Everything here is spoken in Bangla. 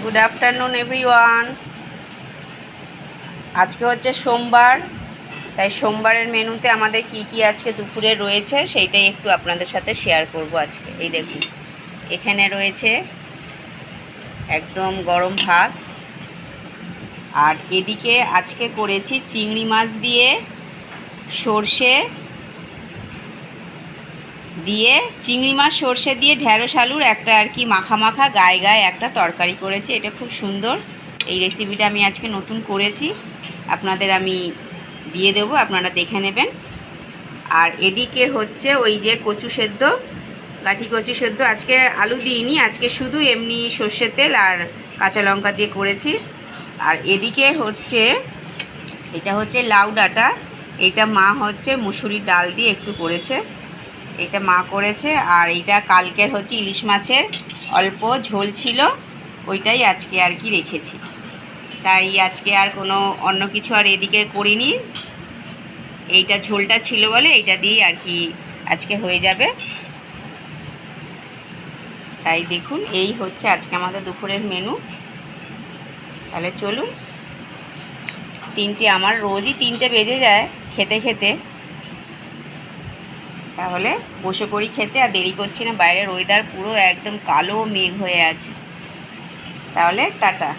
Good afternoon everyone. আজকে হচ্ছে সোমবার, তাই সোমবারের মেনুতে আমাদের কি কি আজকে দুপুরে রয়েছে সেইটাই একটু আপনাদের সাথে শেয়ার করব আজকে। এই দেখুন, এখানে রয়েছে একদম গরম ভাত, আর এদিকে আজকে করেছি চিংড়ি মাছ দিয়ে সর্ষে দিয়ে, চিংড়ি মাছ সর্ষে দিয়ে ঢ্যাঁড়স আলুর একটা আর কি মাখা মাখা গায়ে গায়ে একটা তরকারি করেছি। এটা খুব সুন্দর। এই রেসিপিটা আমি আজকে নতুন করেছি, আপনাদের আমি দিয়ে দেবো, আপনারা দেখে নেবেন। আর এদিকে হচ্ছে ওই যে কচু সেদ্ধ, গাঠি কচু সেদ্ধ। আজকে আলু দিইনি, আজকে শুধু এমনি সর্ষের তেল আর কাঁচা লঙ্কা দিয়ে করেছি। আর এদিকে হচ্ছে এটা হচ্ছে লাউ ডাঁটা, এটা মা হচ্ছে মুসুরির ডাল দিয়ে একটু করেছে, এটা মা করেছে। আর এইটা কালকের হচ্ছে ইলিশ মাছের অল্প ঝোল ছিল, ওইটাই আজকে আর কি রেখেছি। তাই আজকে আর কোনো অন্য কিছু আর এদিকে করিনি, এইটা ঝোলটা ছিল বলে এইটা দিয়েই আর কি আজকে হয়ে যাবে। তাই দেখুন, এই হচ্ছে আজকে আমাদের দুপুরের মেনু। তাহলে চলুন, আমার রোজই 3টে বেজে যায় খেতে খেতে, তাহলে বসে পড়ি খেতে। আর দেরি করছি না, বাইরের ওয়েদার পুরো একদম কালো মেঘ হয়ে আছে। তাহলে টাটা।